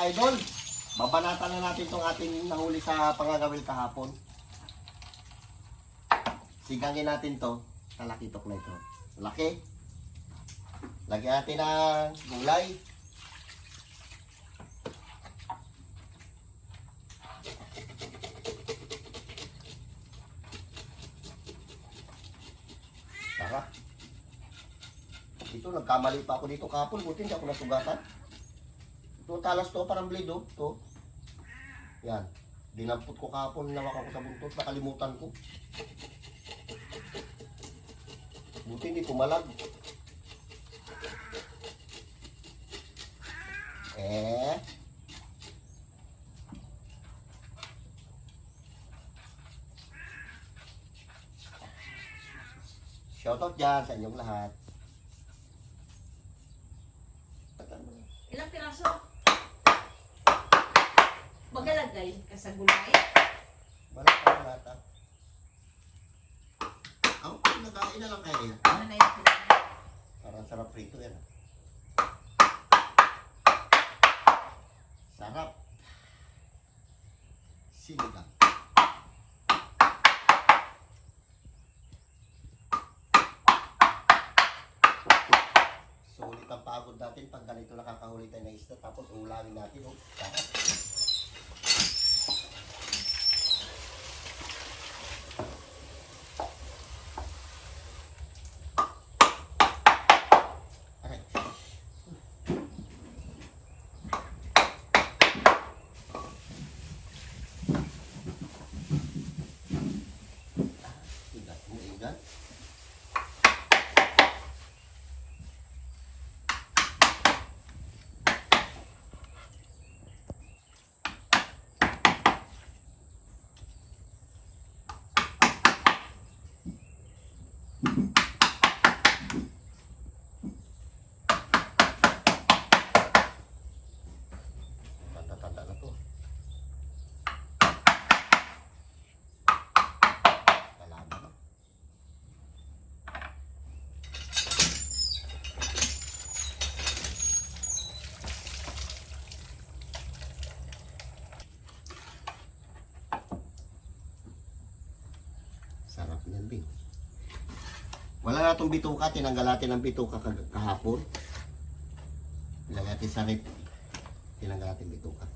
Idol, babanatan na natin itong ating nahuli sa pangagawil kahapon. Sigangin natin to sa lakitok na ito. Laki. Lagyan natin ng gulay. Tara. Ito, nagkamali pa ako dito kahapon. Buti hindi ako nasugatan. Ito, talas to, parang blade, oh. Ito. Yan. Dinampot ko kahapon, nawak ako sa buntot. Nakalimutan ko. Buti hindi pumalag. Shoutout dyan sa inyong lahat. Ilang piraso? Magalagay ka sa gulay? Wala pa ang lata. Ang nakain na lang kaya yan. Ano na yung piraso? Parang sarap rito yan. Sarap. Sinigang. Sulit ang pagod natin pag ganito nakakahuli tayo na isda. Tapos ulangin natin. Oh. Sarap. Tanda-tanda na to. Kalaban na. Sarap niyan, Bing. Wala na itong bituka, tinanggal natin ang bituka kahapon. Ilagay natin sa rip. Tinanggal natin bituka.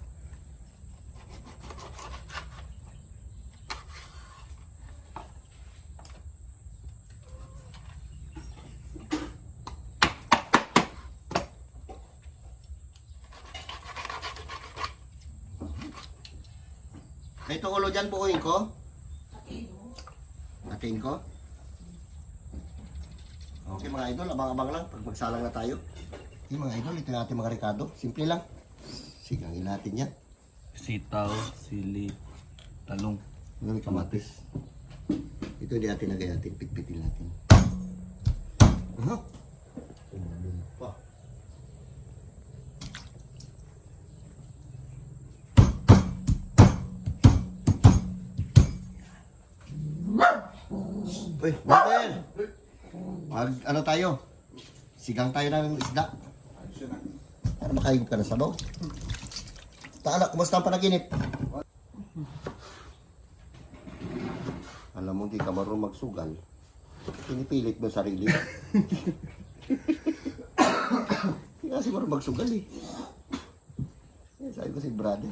Ito ulo dyan, buuin ko. Hatiin ko. Okay mga idol, abang-abang lang pag magsalang na tayo. Okay mga idol, ito natin mga rekado. Simple lang. Sigangin natin yan. Sitaw, sili, talong, Kamatis. Ito hindi natin lagay natin, pitpitin natin. Aha. Umulong pa. Uy, Martin! Ano tayo? Sigang tayo ng isda. Para makahigop ka na sabaw. Taala, kumusta ang panaginip? Alam mo, di ka marunong magsugal. Pinipilit mo sarili. Hindi kasi marunong magsugal eh. Sabi ko si brother.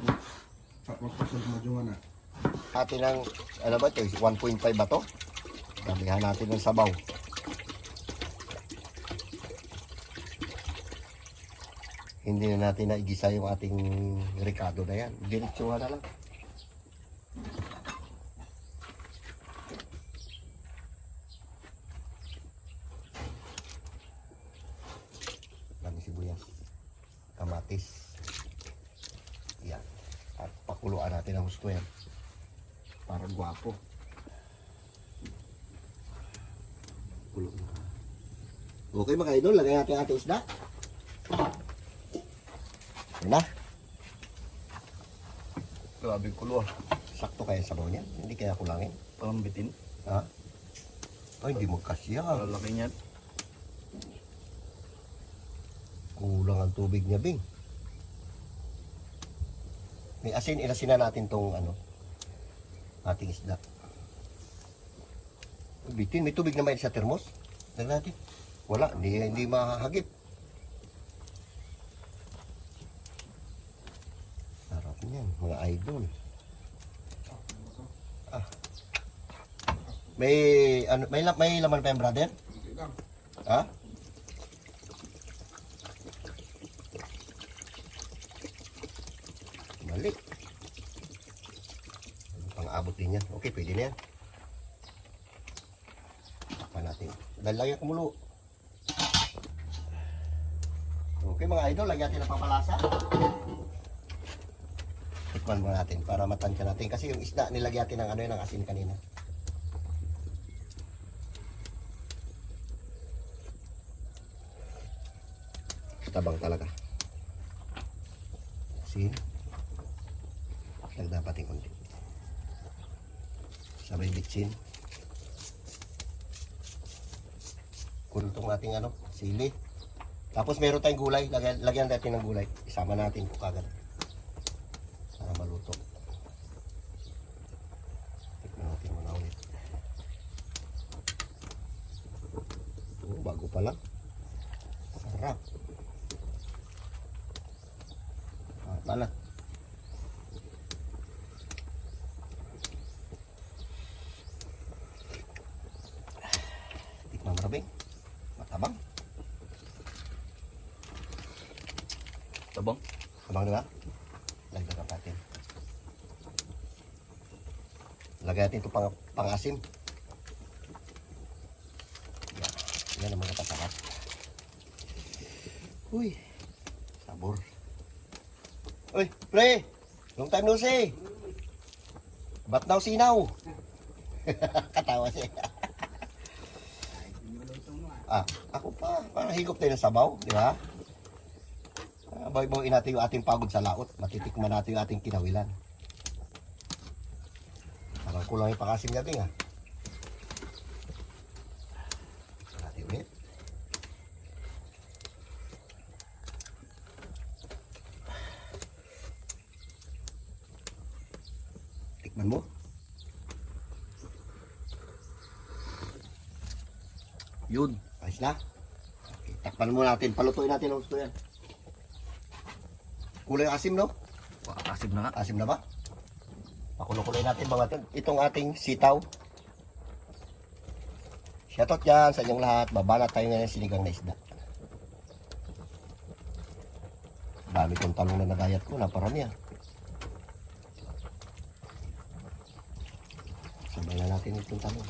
Magpasal mo dyan na. Atin ang, ano ba ito, 1.5 ba ito? Damihan natin ng sabaw. Hindi na natin naigisa yung ating rekado na yan. Diretsuhan na lang. Dami sibuyas. Kamatis. Yan. At pakuluan natin ang gusto yan. Para guwapo. Kulo na. Okay mga idol, lagay natin ating isda. Yan na. grabe kulo ah. Sakto kaya sabaw niya. Hindi kaya kulangin. Parang bitin. Ha? Ay, hindi magkasya. Lalaki niyan. Kulang ang tubig niya, Bing. May asin, ilasin na natin tong ano, ating isda. Bitin, may tubig naman sa termos. Lagyan natin. Wala, hindi mahagip. Sarap niyan, mga idol. Ah. May laman pa yan, brother? Hindi lang. Ha? Mali. Pang-abot din yan. Okay, pwede na yan. Takpan natin. Dahil lagyan kumulo. Okay mga idol, lagyan natin ng papalasa. Tikman mo natin para matansya natin. Kasi yung isda, nilagyan natin ng ano yun, ng asin kanina. Tabang talaga. Asin. Lagda pating konti. Sabay bitsin. Kultong ating ano, sili. Tapos meron tayong gulay. Lagyan natin ng gulay. Isama natin po kagad. Para maluto. Tikman natin muna ulit. Bago pa lang. Sarap. Palat. Tikman marabing. Matabang. Tabang. Tabang diba? Lagdagan natin. Lagyan natin ito pang-asim. Yan ang mga pasakat. Uy. Sabor. Uy, pre! Long time no see! Ba't daw sinaw? Katawa siya. Ako pa. Parang higop tayo ng sabaw, di ba? Bawi-bawiin natin yung ating pagod sa laot. Matitikman natin yung ating kinawilan. Parang kulang yung pakasim natin, ha? Natin ulit. Tikman mo. Yun. Ayos na. Okay, takpan mo natin. Palutuin natin ang gusto yan. Kulay asim, no? Asim na nga. Asim na ba? Pakulo-kuloy natin mga itong ating sitaw. Shoutout dyan sa inyong lahat. Babanat tayo ngayon sinigang na isda. Dami kong talong na nagayat ko. Naparami ah. Sabay na natin itong talong.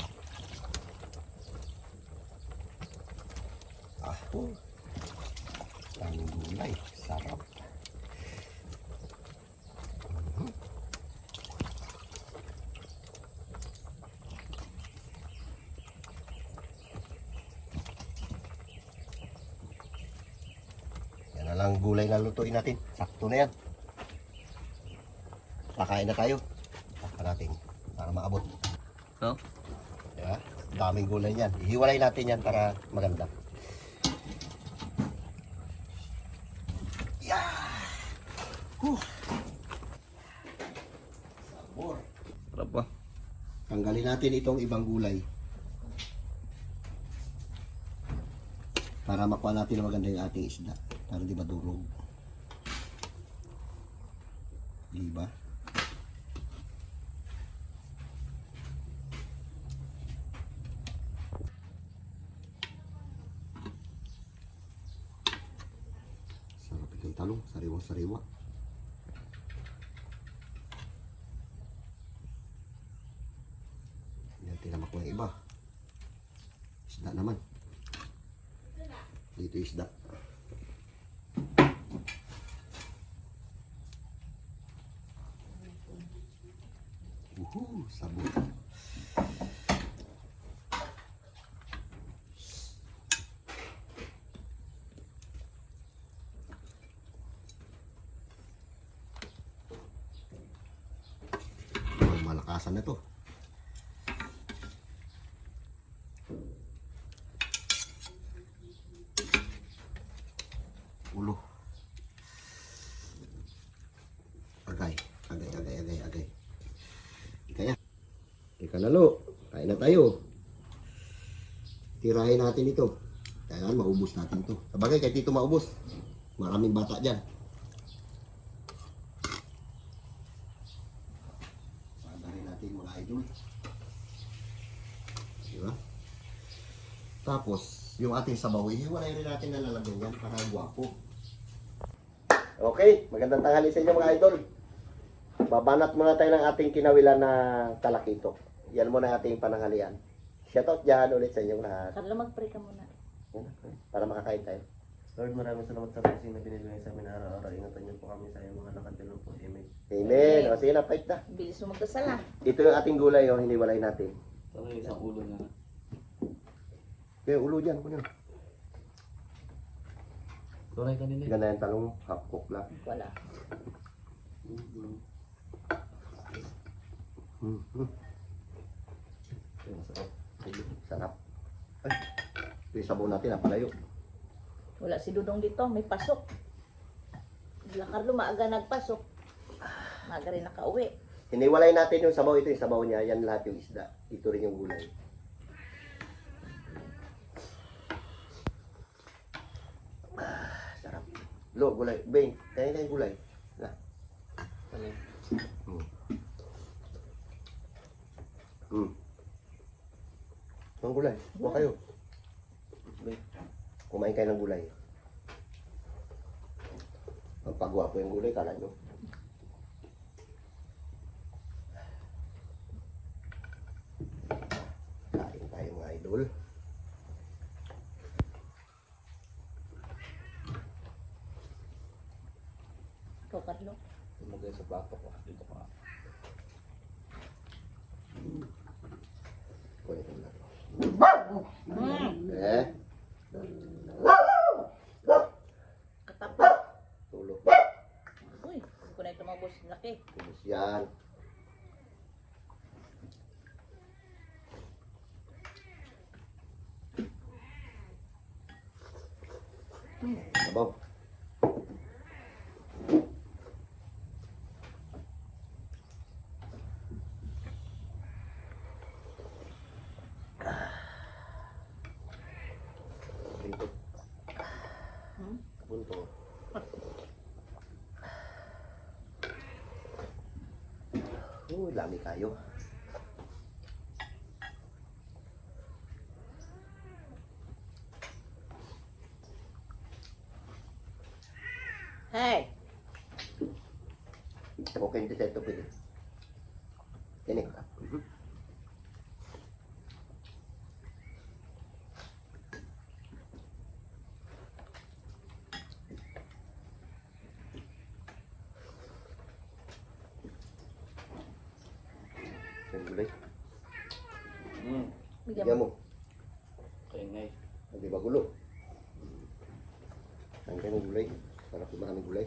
Daming gulay. Sarap. Yan na lang gulay na lutuin natin. Sakto na yan. Kakain na tayo. Sakto natin para maabot. So, Diba? Daming gulay yan. Ihiwalay natin yan para maganda. Sabor. sarap ba? Tanggalin natin itong ibang gulay. Para makuha natin na maganda yung ating isda. Para di madurog. Diba? Sarap itong talong. Sariwa-sariwa. Yan, tinamak ko yung iba. Isda naman. Dito isda. Sabor. Malakasan na to. Ulo. Agay. Halika na, Lo. Kain na tayo. Tirahin natin ito. Kailangan maubos natin ito. Sabagay, kahit dito maubos. Maraming bata dyan. Sadarin natin mga idol. Diba? Tapos, yung ating sabaw, hihiwalay rin natin na lalagyan yan para gwapo. Okay, magandang tanghali sa inyo mga idol. Babanat muna tayo ng ating kinawilan na talakito. Yan muna ang ating pananghalian. Shoutout dyan ulit sa inyong lahat. Carlo, mag-pray ka muna. Yan, okay. Para makakain tayo. Lord, maraming salamat sa blessing na binibigay sa amin araw-araw. Ingatan niyo po kami sa iyong mga nakatulong po. Amen. Amen. O sige na, fight na. Bilis mo magdasal ah. Ito yung ating gulay, oh, hiniwalay natin. Ito yung isang ulo na. Kaya ulo dyan, kunin. Tunay kanila. Ganda yung talong, half cook lang. Wala. Ay, masarap. Sarap. Ay, ito yung sabaw natin, napalayo. Wala si Dudong dito, may pasok. Bigla Carlo, maaga nagpasok. Maaga rin nakauwi. Hiniwalay natin yung sabaw, ito yung sabaw niya, yan lahat yung isda. Ito rin yung gulay. Sarap. Lo, gulay. Bing, kaya yung gulay. Na. Ang gulay. Huwag kayo. Bing, kumain kayo ng gulay. Ang pagwapo yung gulay, kala nyo. Kain tayo mga idol. Ikaw, Carlo. Tumagay sa plato ko. Dito ka. Kunin ko na. Hmm. Eh, Katapat. tulog. Uy, hindi ko na ito mabos. Laki. Tulog yan. Sabaw. Buntot. Hmm? Buntot. Lami kayo. Hey! Okay, hindi sa ito pwede. Tinik ka. Yung gulay. Bigyan Bigyan mo. mo. Kaya ngay. Hindi ba gulo? Ang ganang gulay. Sarap yung maraming gulay.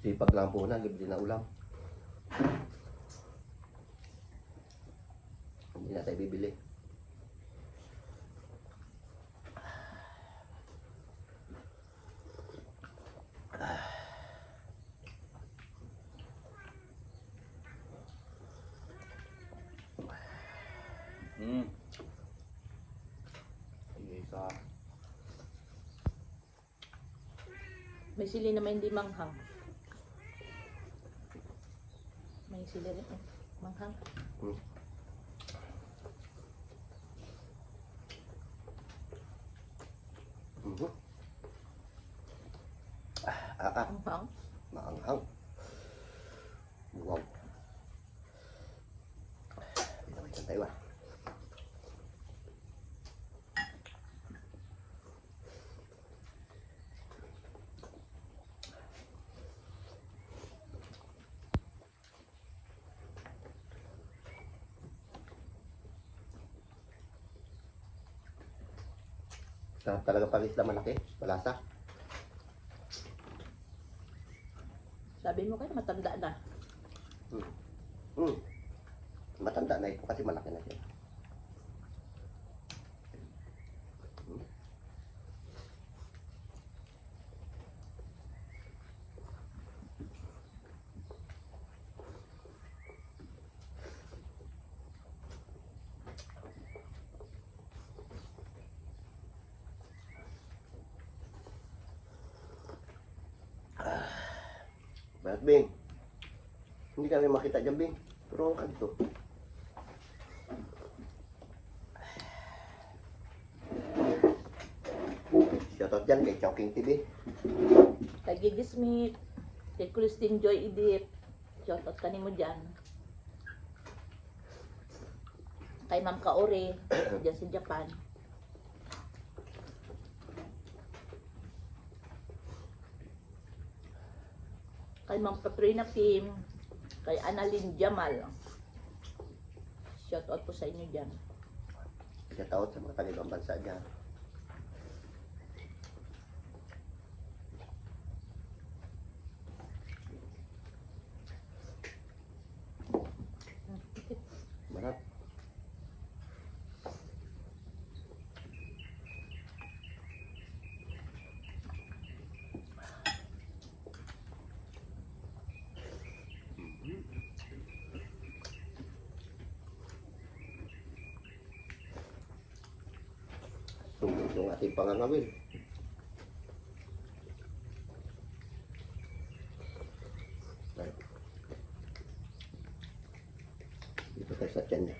Sipag lang po na, libre na ulam. Hindi na tayo bibili. Sige, isa. May sili naman hindi manghang. May sili rin. Manghang. Manghang. Maanghang. Wow. Pinawin tayo ah. Sarap talaga pag isda malaki, malasa. Sabi mo kayo matanda na. Matanda na ito kasi malaki na siya. Bakit, Bing? Hindi kami makita dyan, Bing. Turungan ka dito. Shoutout dyan kay Chowking TV. Kay Gigi Smith, kay Christine Joy Edith, shoutout ka mo dyan. Kay Ma'am Kaore, dyan sa Japan. Kay Ma'am Katrina Kim, kay Annalyn Jamal. Shoutout po sa inyo dyan. Shoutout sa mga taga-ibang bansa dyan. Marap. Sungkot yung ating pangangawil. Dito tayo sa tiyan niya.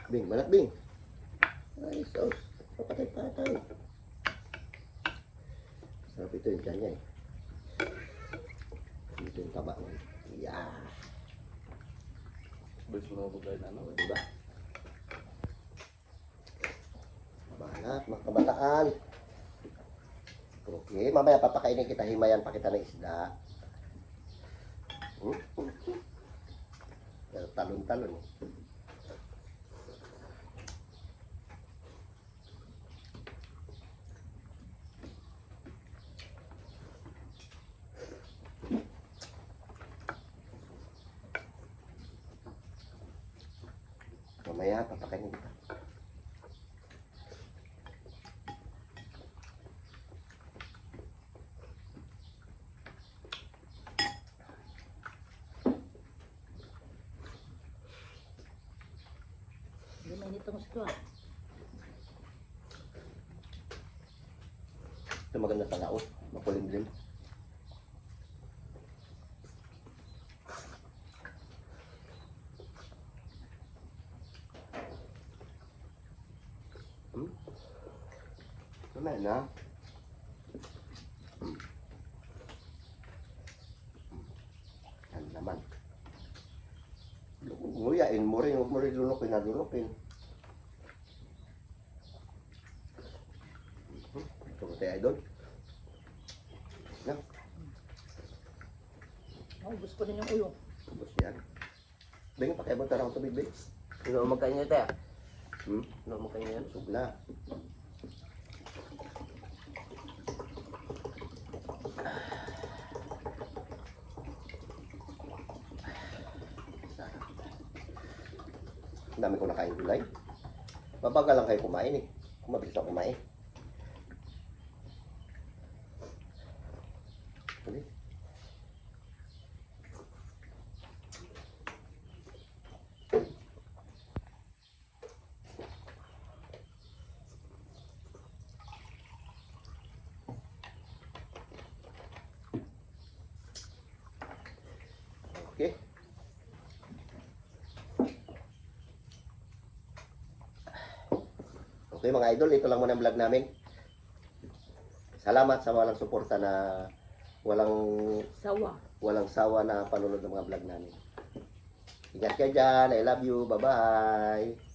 Bing, malat Bing. Ay, sauce. Papatay-patay. Sarap ito yung tiyan niya eh. Ito yung taba. Yeah. Bilis mo na bagay na, ano? Diba? Banat, mga kabataan. Okay, mamaya papakainin kita, himayan pa kita ng isda. Pero talon-talon. Mamaya papakainin kita. Hindi mainit ang gusto ah. Ito maganda sa laot, makulimlim. Mamaya na. Ano naman? Nguyain mo rin, huwag mo rin lunopin na lunopin. Ito ko tayo, idol. Na, Ubus ko din yung ulo. ubos yan. Bing, pakiabot na lang tubig, Bing. Ano magkanya tayo? Hmm? Ano magkanya yan? Busog na. Ang dami ko nakain gulay. Mabagal lang kayo kumain eh. Mabilis ako kumain. Dali. Okay. Okay mga idol, ito lang muna ang vlog namin. Salamat sa walang suporta na Sawa. walang sawa na panunod ng mga vlog namin. Ingat kayo dyan. I love you. Bye-bye.